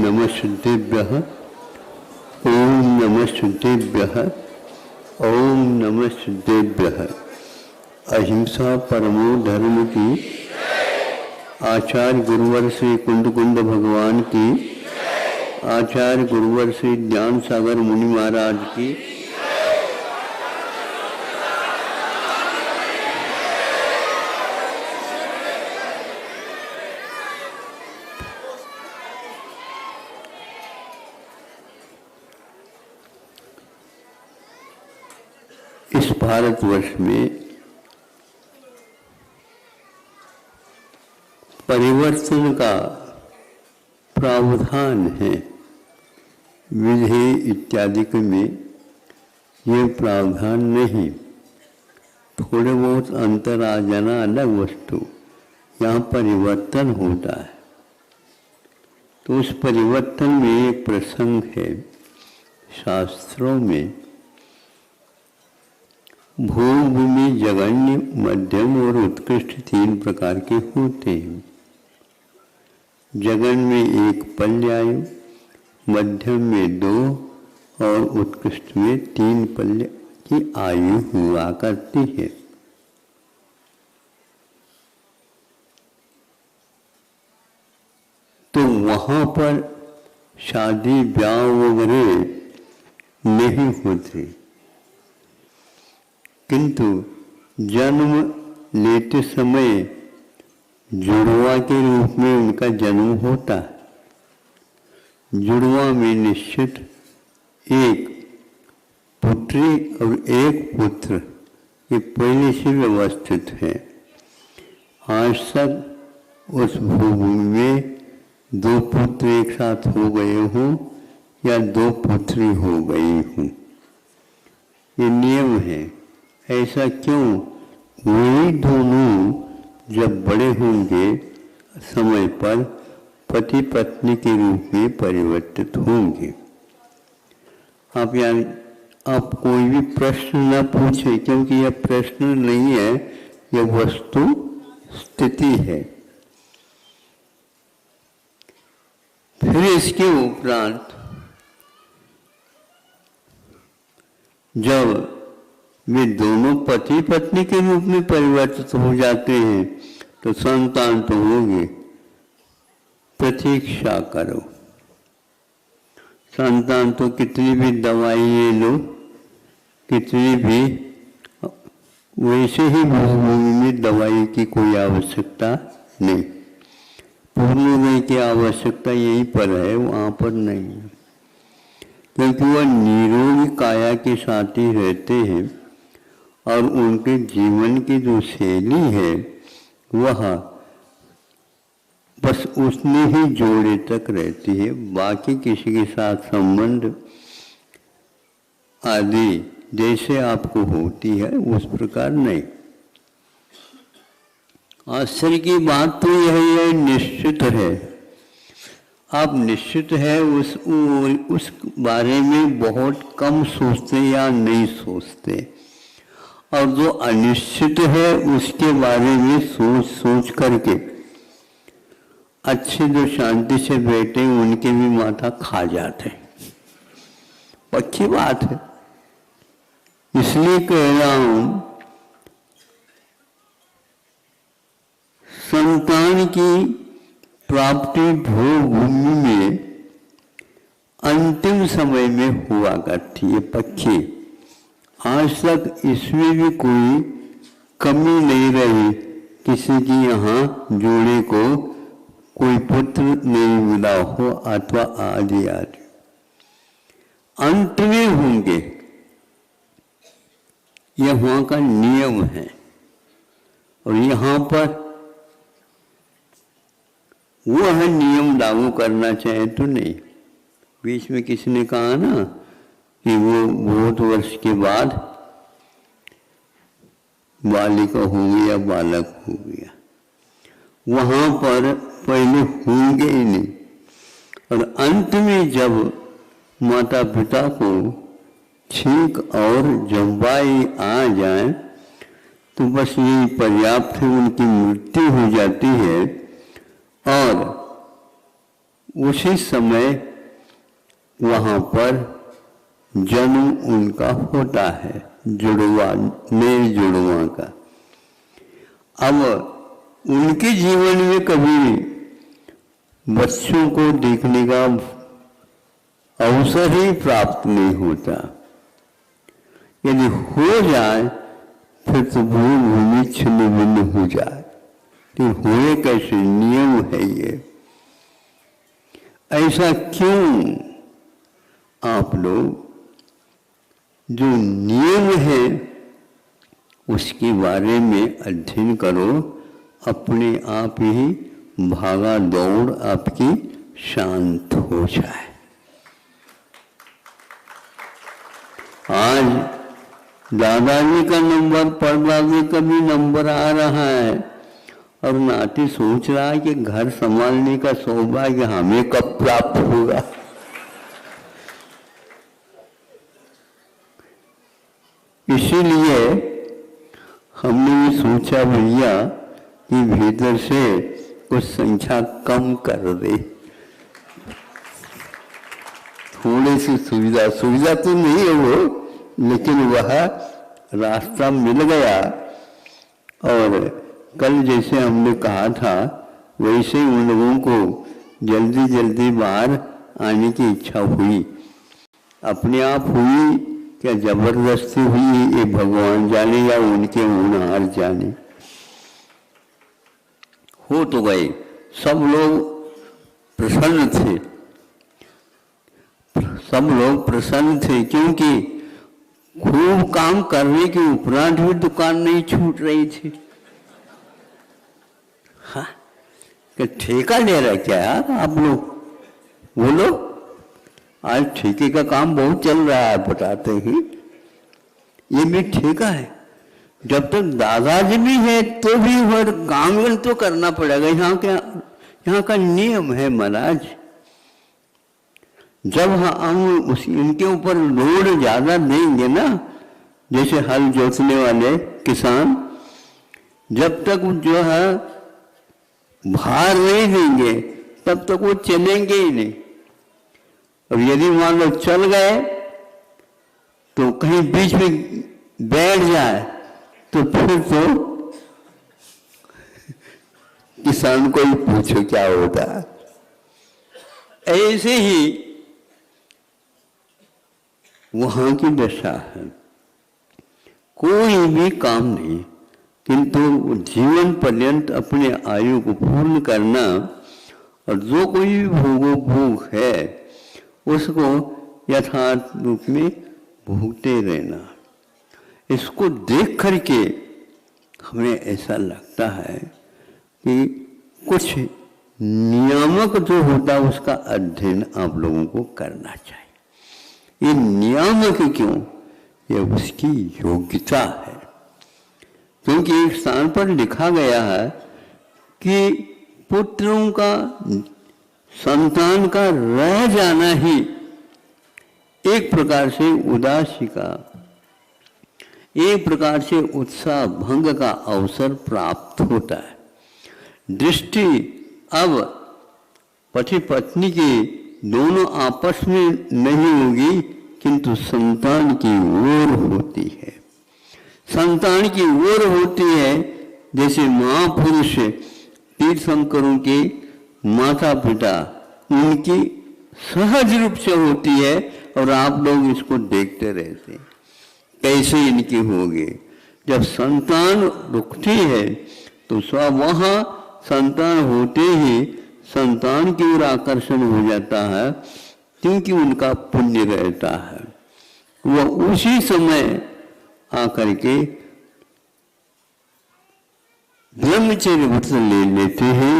नमः शुद्धेभ्यः, ओम नमः शुद्धेभ्यः, ओम नमः शुद्धेभ्यः। अहिंसा परमो धर्म की, आचार्य गुरुवर श्री कुंद भगवान की, आचार्य गुरुवर श्री ज्ञान सागर मुनि महाराज की, इस भारतवर्ष में परिवर्तन का प्रावधान है। विधि इत्यादि में ये प्रावधान नहीं। थोड़े बहुत अंतर आ जाना अलग वस्तु, यहाँ परिवर्तन होता है। तो उस परिवर्तन में एक प्रसंग है शास्त्रों में। भूमि जगन्य, मध्यम और उत्कृष्ट 3 प्रकार के होते हैं। जगन में 1 पल्य आयु, मध्यम में 2 और उत्कृष्ट में 3 पल्य की आयु हुआ करती है। तो वहाँ पर शादी ब्याह वगैरह नहीं होते, किंतु जन्म लेते समय जुड़वा के रूप में उनका जन्म होता है। जुड़वा में निश्चित 1 पुत्री और 1 पुत्र, ये पहले से व्यवस्थित है। आज तक उस भूमि में 2 पुत्र एक साथ हो गए हों या 2 पुत्री हो गई हों, ये नियम है। ऐसा क्यों? वही दोनों जब बड़े होंगे समय पर पति पत्नी के रूप में परिवर्तित होंगे। आप कोई भी प्रश्न न पूछे, क्योंकि यह प्रश्न नहीं है, यह वस्तु स्थिति है। फिर इसके उपरांत जब वे दोनों पति पत्नी के रूप में परिवर्तित हो जाते हैं तो संतान तो होगी। प्रतीक्षा करो, संतान तो कितनी भी दवाई लो, कितनी भी, वैसे ही भूमि में दवाई की कोई आवश्यकता नहीं। पूर्णोदय की आवश्यकता यहीं पर है, वहाँ पर नहीं है, क्योंकि वह निरोगी काया के साथ ही रहते हैं और उनके जीवन की जो शैली है वह बस उसमें ही जोड़े तक रहती है। बाकी किसी के साथ संबंध आदि जैसे आपको होती है उस प्रकार नहीं। आश्चर्य की बात तो यह निश्चित है, आप निश्चित है उस बारे में बहुत कम सोचते या नहीं सोचते, और जो अनिश्चित है उसके बारे में सोच करके अच्छे जो शांति से बैठे उनके भी माथा खा जाते। अच्छी बात है, इसलिए कह रहा हूं संतान की प्राप्ति भूमि में अंतिम समय में हुआ करती है पक्षी। आज तक इसमें भी कोई कमी नहीं रही, किसी की यहाँ जोड़े को कोई पुत्र नहीं मिला हो अथवा आदि आदि। अंत में होंगे, यह वहाँ का नियम है। और यहाँ पर वह नियम लागू करना चाहे तो नहीं। बीच में किसी ने कहा ना कि वो बहुत वर्ष के बाद बालिका हो गया, बालक हो गया, वहाँ पर पहले होंगे ही नहीं। और अंत में जब माता पिता को छींक और जम्बाई आ जाए तो बस यही पर्याप्त है, उनकी मृत्यु हो जाती है और उसी समय वहाँ पर जन्म उनका होता है, जुड़वा, नए जुड़वा का। अब उनके जीवन में कभी बच्चों को देखने का अवसर ही प्राप्त नहीं होता। यदि हो जाए फिर तो भूमि छिन्न भिन्न हो जाए। तो हुए कैसे, नियम है ये। ऐसा क्यों? आप लोग जो नियम है उसके बारे में अध्ययन करो, अपने आप ही भागा दौड़ आपकी शांत हो जाए। आज दादाजी का नंबर, परदादी का भी नंबर आ रहा है और नाती सोच रहा है कि घर संभालने का सौभाग्य हमें कब प्राप्त होगा। इसीलिए हमने भी सोचा भैया कि भीतर से कुछ संख्या कम कर दे, थोड़ी सी सुविधा तो नहीं है वो, लेकिन वह रास्ता मिल गया। और कल जैसे हमने कहा था वैसे ही उन लोगों को जल्दी जल्दी बाहर आने की इच्छा हुई। अपने आप हुई क्या जबरदस्ती हुई, ये भगवान जाने या उनके होनहार जाने। हो तो गए, सब लोग प्रसन्न थे, सब लोग प्रसन्न थे, क्योंकि खूब काम करने के उपरांत भी दुकान नहीं छूट रही थी। हाँ, कि ठेका ले रहा क्या यार आप लोग, बोलो। आज ठेके का काम बहुत चल रहा है, बताते ही ये भी ठेका है। जब तक दादाजी भी है तो भी हर काम तो करना पड़ेगा। यहाँ का नियम है महाराज। जब हम इनके ऊपर लोड ज्यादा देंगे ना, जैसे हल जोतने वाले किसान, जब तक जो है भार नहीं देंगे तब तक वो चलेंगे ही नहीं। और यदि मान लो चल गए तो कहीं बीच में बैठ जाए तो फिर तो किसान को ही पूछो क्या होता है। ऐसे ही वहां की दशा है, कोई भी काम नहीं, किंतु जीवन पर्यंत अपने आयु को पूर्ण करना और जो कोई भी भोग है उसको यथार्थ रूप में भोगते रहना। इसको देख करके हमें ऐसा लगता है कि कुछ नियामक जो होता है उसका अध्ययन आप लोगों को करना चाहिए। ये नियामक क्यों? ये उसकी योग्यता है। क्योंकि एक स्थान पर लिखा गया है कि पुत्रों का, संतान का रह जाना ही एक प्रकार से उदासी का, एक प्रकार से उत्साह भंग का अवसर प्राप्त होता है। दृष्टि अब पति पत्नी के दोनों आपस में नहीं होगी, किंतु संतान की ओर होती है। संतान की ओर होती है, जैसे महापुरुष तीर्थंकरों के माता पिता उनकी सहज रूप से होती है, और आप लोग इसको देखते रहते हैं कैसे इनकी होगी। जब संतान रुकती है तो सब वहाँ संतान होते ही संतान की ओर आकर्षण हो जाता है, क्योंकि उनका पुण्य रहता है। वह उसी समय आकर के ब्रह्मचर्य व्रत ले लेते हैं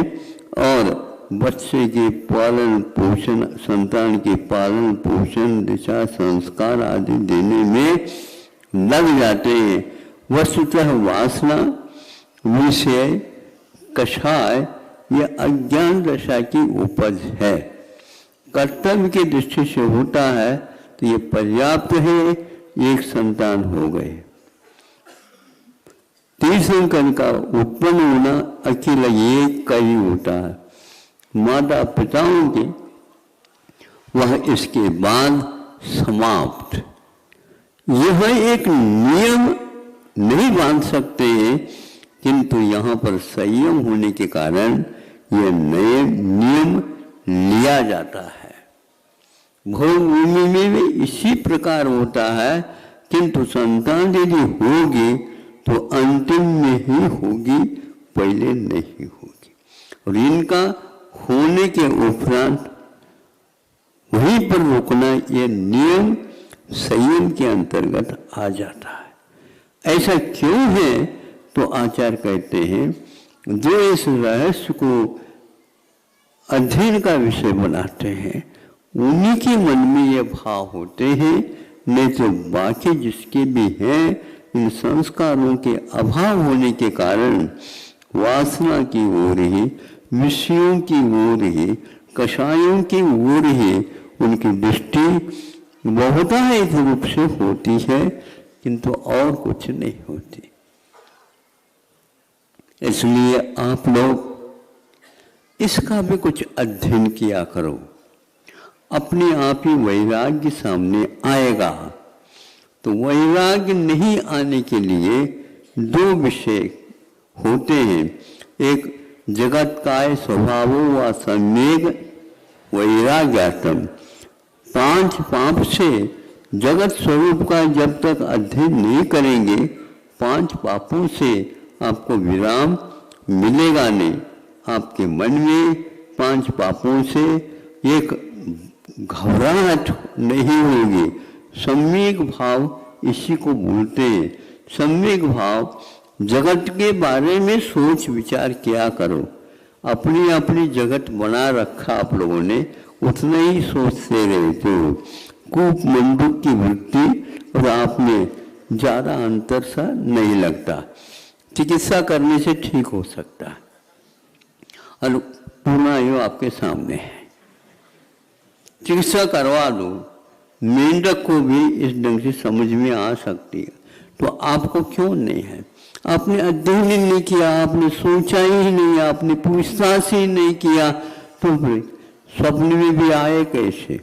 और बच्चे के पालन पोषण, संतान के पालन पोषण, दिशा संस्कार आदि देने में लग जाते हैं। वस्तुतः वासना, विषय, कषाय यह अज्ञान दशा की उपज है। कर्तव्य की दृष्टि से होता है तो ये पर्याप्त है, एक संतान हो गए। तीर्थंकर का उत्पन्न होना अकेला एक का ही होता है। माता पिताओं के वह इसके बाद समाप्त। यह एक नियम नहीं बांध सकते, किंतु यहाँ पर संयम होने के कारण यह नए नियम लिया जाता है। भोग भूमि में भी इसी प्रकार होता है, किंतु संतान यदि होगी तो अंतिम में ही होगी, पहले नहीं होगी। और इनका होने के उपरांत वहीं पर रोकना, यह नियम संयम के अंतर्गत आ जाता है। ऐसा क्यों है? तो आचार्य कहते हैं, जो इस रहस्य को अध्ययन का विषय बनाते हैं उन्हीं के मन में ये भाव होते हैं, नहीं तो बाकी जिसके भी हैं इन संस्कारों के अभाव होने के कारण वासना की ओर ही, विषयों की ओर ही, कषायों की ओर ही उनकी दृष्टि बहुतायत रूप से होती है, किंतु और कुछ नहीं होती। इसलिए आप लोग इसका भी कुछ अध्ययन किया करो, अपने आप ही वैराग्य सामने आएगा। तो वैराग्य नहीं आने के लिए दो विषय होते हैं, एक जगत काय स्वभावो व सम्यक वैराग्यात्म। 5 पाप से जगत स्वरूप का जब तक अध्ययन नहीं करेंगे, 5 पापों से आपको विराम मिलेगा नहीं। आपके मन में 5 पापों से एक घबराहट नहीं होगी। सम्यक भाव इसी को बोलते हैं। सम्यक भाव, जगत के बारे में सोच विचार किया करो। अपनी अपनी जगत बना रखा आप लोगों ने, उतना ही सोचते रहते हो। कूप मंडूक की वृत्ति और आप में ज़्यादा अंतर सा नहीं लगता। चिकित्सा करने से ठीक हो सकता है, और पूर्णा यो आपके सामने है। चिकित्सा करवा दो, मेंढक को भी इस ढंग से समझ में आ सकती है, तो आपको क्यों नहीं है? आपने अध्ययन ही नहीं किया, आपने सोचा ही नहीं, आपने पूछताछ ही नहीं किया, तो स्वप्न में भी आए कैसे?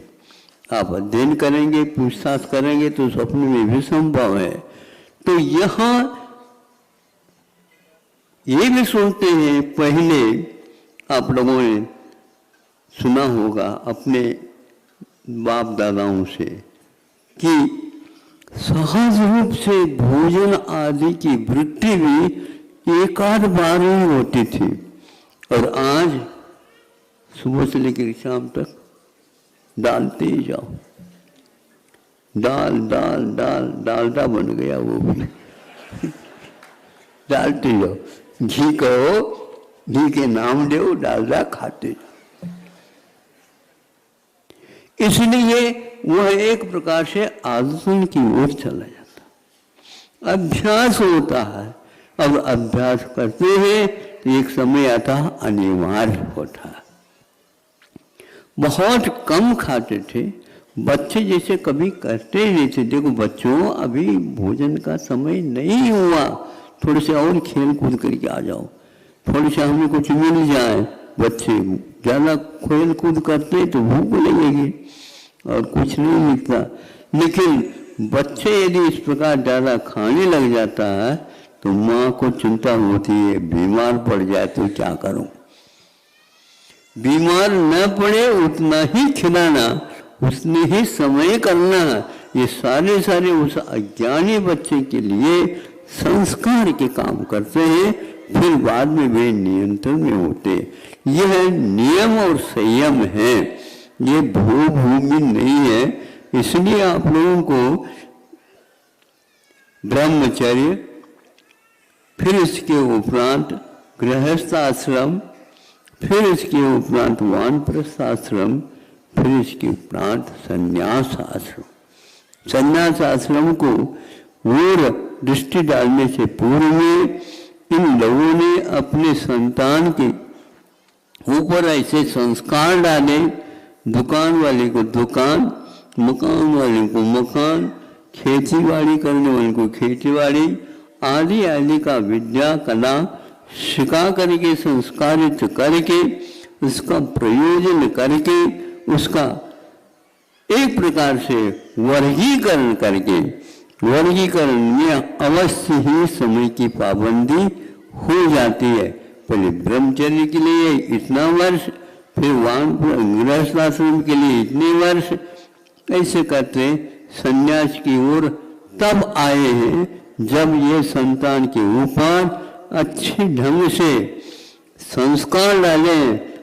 आप अध्ययन करेंगे, पूछताछ करेंगे तो स्वप्न में भी संभव है। तो यहाँ ये भी सुनते हैं, पहले आप लोगों ने सुना होगा अपने बाप दादाओं से कि सहज रूप से भोजन आदि की वृत्ति भी एक आध बार ही होती थी, और आज सुबह से लेकर शाम तक डालते ही जाओ। दाल दाल दाल डालडा बन गया वो भी डालते जाओ। घी कहो, घी के नाम दो, डालडा खाते जाओ। इसलिए वह एक प्रकार से आदतन की ओर चला जाता, अभ्यास होता है। अब अभ्यास करते हैं तो एक समय आता अनिवार्य होता है। बहुत कम खाते थे बच्चे, जैसे कभी करते ही नहीं थे। देखो बच्चों, अभी भोजन का समय नहीं हुआ, थोड़े से और खेल कूद करके आ जाओ, थोड़ी से हमें कुछ मिल जाए। बच्चे ज़्यादा खेल कूद करते तो भूख लगेगी और कुछ नहीं मिलता। लेकिन बच्चे यदि इस प्रकार ज़्यादा खाने लग जाता है तो माँ को चिंता होती है, बीमार पड़ जाए तो क्या करूं। बीमार न पड़े उतना ही खिलाना, उसने ही समय करना, ये सारे उस अज्ञानी बच्चे के लिए संस्कार के काम करते हैं, फिर बाद में वे नियंत्रण में होते। यह नियम और संयम है, ये भोग भूमि नहीं है। इसलिए आप लोगों को ब्रह्मचर्य, फिर इसके उपरांत गृहस्थ आश्रम, फिर इसके उपरांत वानप्रस्थ आश्रम, फिर इसके उपरांत संन्यास आश्रम। संन्यास आश्रम को और दृष्टि डालने से पूर्व में इन लोगों ने अपने संतान के ऊपर ऐसे संस्कार डाले, दुकान वाले को दुकान, मकान वाले को मकान, खेती बाड़ी करने वाले को खेती बाड़ी आदि आदि का विद्या कला सिखा करके, संस्कारित करके, उसका प्रयोजन करके, उसका एक प्रकार से वर्गीकरण करके, वर्गीकरण में अवश्य ही समय की पाबंदी हो जाती है। पहले ब्रह्मचर्य के लिए इतना वर्ष, फिर गृहस्थ आश्रम के लिए इतने वर्ष, ऐसे करते संन्यास की ओर तब आए हैं जब ये संतान के ऊपर अच्छे ढंग से संस्कार डाले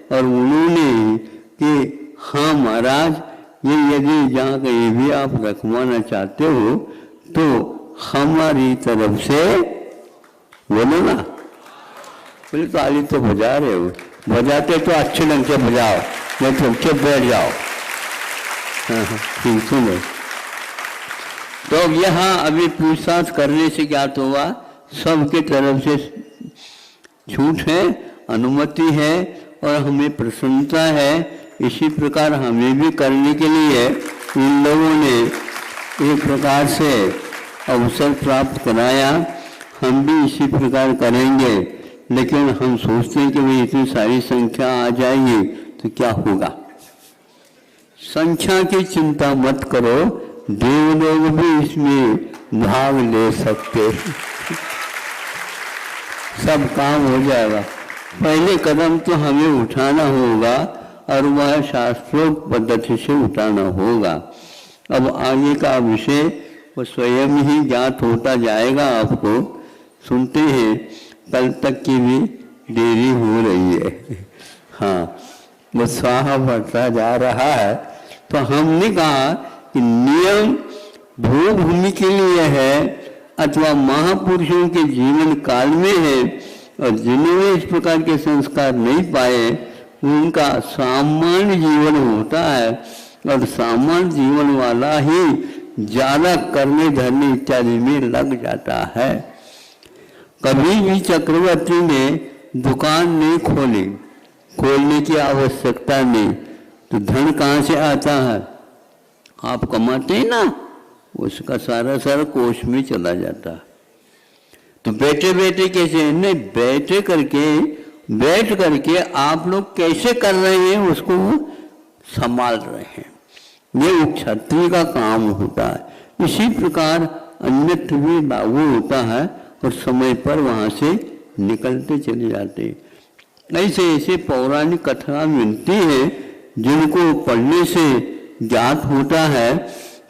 और उन्होंने कि हाँ महाराज, ये यदि जहाँ कहीं भी आप रखवाना चाहते हो तो हमारी तरफ से बोलो ना। बोले ताली तो बजा रहे हो, बजाते तो अच्छे ढंग से बजाओ, नहीं तो चुप बैठ जाओ। हाँ ठीक सुनो। तो यहाँ अभी पूछताछ करने से क्या तो हुआ, सबके तरफ से छूट है, अनुमति है और हमें प्रसन्नता है। इसी प्रकार हमें भी करने के लिए इन लोगों ने एक प्रकार से अवसर प्राप्त कराया। हम भी इसी प्रकार करेंगे, लेकिन हम सोचते हैं कि भाई इतनी सारी संख्या आ जाएगी तो क्या होगा। संख्या की चिंता मत करो, देव लोग भी इसमें भाग ले सकते, सब काम हो जाएगा। पहले कदम तो हमें उठाना होगा और वह शास्त्रोक्त पद्धति से उठाना होगा। अब आगे का विषय वो स्वयं ही ज्ञात होता जाएगा आपको। सुनते हैं कल तक की भी देरी हो रही है। हाँ, वो स्वाहा बढ़ता जा रहा है। तो हमने कहा कि नियम भूभूमि के लिए है अथवा महापुरुषों के जीवन काल में है, और जिन्होंने इस प्रकार के संस्कार नहीं पाए उनका सामान्य जीवन होता है, और सामान्य जीवन वाला ही ज्यादा करने धरने इत्यादि में लग जाता है। कभी भी चक्रवर्ती ने दुकान नहीं खोली, खोलने की आवश्यकता नहीं, तो धन कहाँ से आता है? आप कमाते हैं ना, उसका सारा कोष में चला जाता है। तो बैठे बैठे कैसे नहीं, बैठ करके आप लोग कैसे कर रहे हैं उसको संभाल रहे हैं, ये क्षत्रिय का काम होता है। इसी प्रकार अन्यत्र भी लागू होता है और समय पर वहां से निकलते चले जाते हैं। ऐसे ऐसे पौराणिक कथा मिलती है जिनको पढ़ने से ज्ञात होता है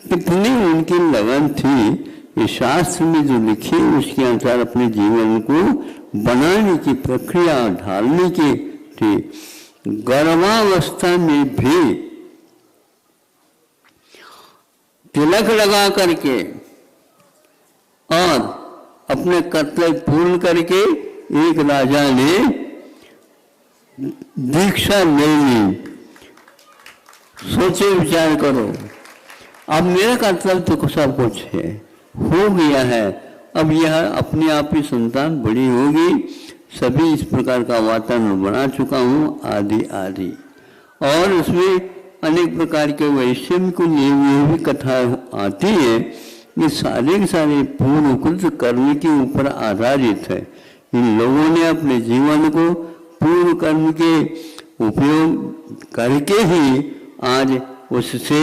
कितनी उनकी लगन थी। इस शास्त्र में जो लिखी उसके अनुसार अपने जीवन को बनाने की प्रक्रिया ढालने की थी। गर्भावस्था में भी तिलक लगा करके और अपने कर्तव्य पूर्ण करके एक राजा ने दीक्षा ले ली। सोचे विचार करो, अब मेरा कर्तव्य तो सब कुछ है, हो गया है, अब यह अपने आप ही संतान बड़ी होगी, सभी इस प्रकार का वातावरण बना चुका हूँ आदि आदि। और उसमें अनेक प्रकार के वैषम्य को लिए हुए भी कथा आती है। ये सारे के सारे पूर्ण कृत कर्म के ऊपर आधारित है। इन लोगों ने अपने जीवन को पूर्ण कर्म के उपयोग करके ही आज उससे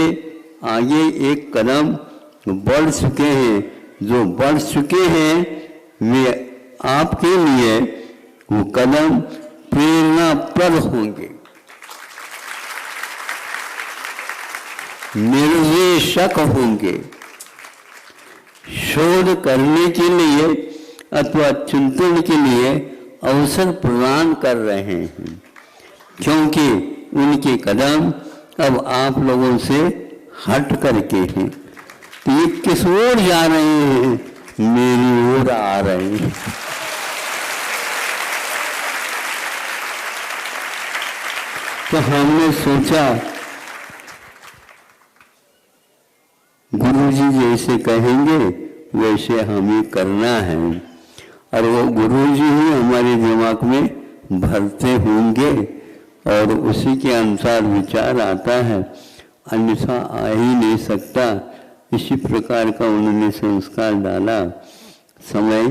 आगे एक कदम बढ़ चुके हैं। जो बढ़ चुके हैं वे आपके लिए वो कदम प्रेरणाप्रद होंगे, निर्देशक होंगे। शोध करने के लिए अथवा चिंतन के लिए अवसर प्रदान कर रहे हैं, क्योंकि उनके कदम अब आप लोगों से हट करके हैं। तो ये किस ओर जा रहे हैं? मेरी ओर आ रहे हैं। तो हमने सोचा गुरुजी जैसे कहेंगे वैसे हमें करना है, और वो गुरुजी ही हमारे दिमाग में भरते होंगे और उसी के अनुसार विचार आता है, अन्यथा आ ही नहीं सकता। इसी प्रकार का उन्होंने संस्कार डाला। समय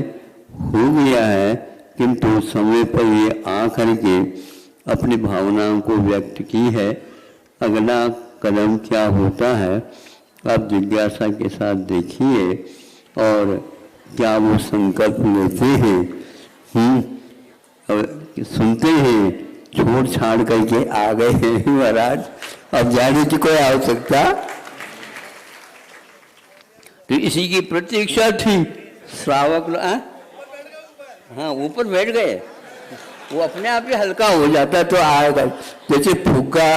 हो गया है, किंतु समय पर ये आ करके अपनी भावनाओं को व्यक्त की है। अगला कदम क्या होता है आप जिज्ञासा के साथ देखिए और क्या वो संकल्प लेते हैं। अब सुनते हैं छोड़ छाड़ करके आ गए हैं महाराज, अब जाने की कोई आवश्यकता। तो इसी की प्रतीक्षा थी श्रावक। हाँ ऊपर बैठ गए, वो अपने आप ही हल्का हो जाता है तो आएगा, जैसे फुग्गा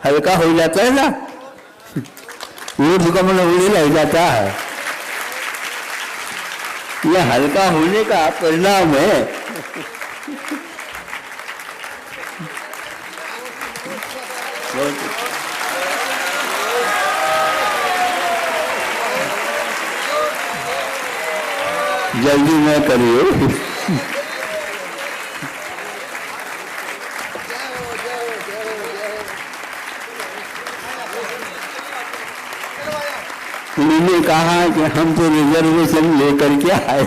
हल्का हो जाता है ना, वो भूकंप उड़ने लग जाता है। यह हल्का होने का परिणाम है। जल्दी न करिए। उन्होंने कहा कि हम तो रिजर्वेशन लेकर के आए।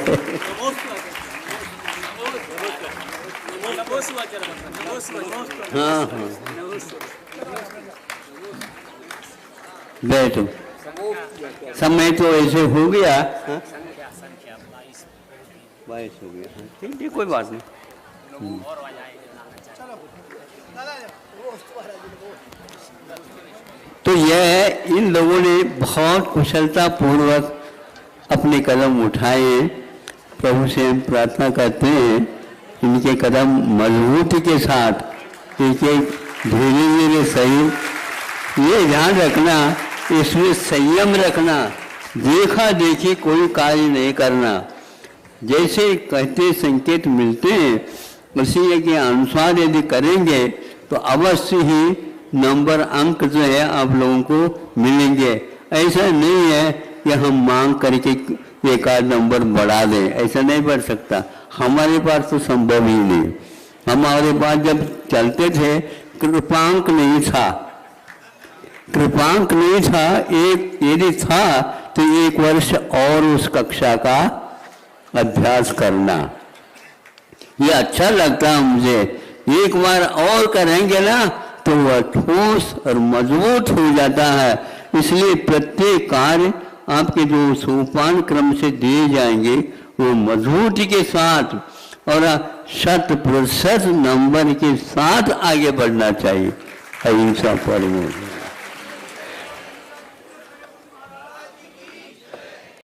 हाँ हाँ बैठो, समय तो ऐसे हो गया। 22 हो गया। हाँ ठीक है कोई बात नहीं। तो यह इन लोगों ने बहुत कुशलता पूर्वक अपने कदम उठाए। प्रभु से हम प्रार्थना करते हैं इनके कदम मजबूती के साथ एक एक धीरे धीरे सही। ये ध्यान रखना, इसमें संयम रखना, देखा देखी कोई कार्य नहीं करना। जैसे कहते संकेत मिलते हैं उसी के अनुसार यदि करेंगे तो अवश्य ही नंबर अंक जो है आप लोगों को मिलेंगे। ऐसा नहीं है कि हम मांग करके एक आध नंबर बढ़ा दें, ऐसा नहीं बढ़ सकता। हमारे पास तो संभव ही नहीं। हमारे पास जब चलते थे कृपांक नहीं था, कृपांक नहीं था। एक यदि था तो 1 वर्ष और उस कक्षा का अभ्यास करना, ये अच्छा लगता मुझे। एक बार और करेंगे ना तो वह ठोस और मजबूत हो जाता है। इसलिए प्रत्येक कार्य आपके जो सोपान क्रम से दिए जाएंगे वो मजबूती के साथ और 100% नंबर के साथ आगे बढ़ना चाहिए। अहिंसा परमो।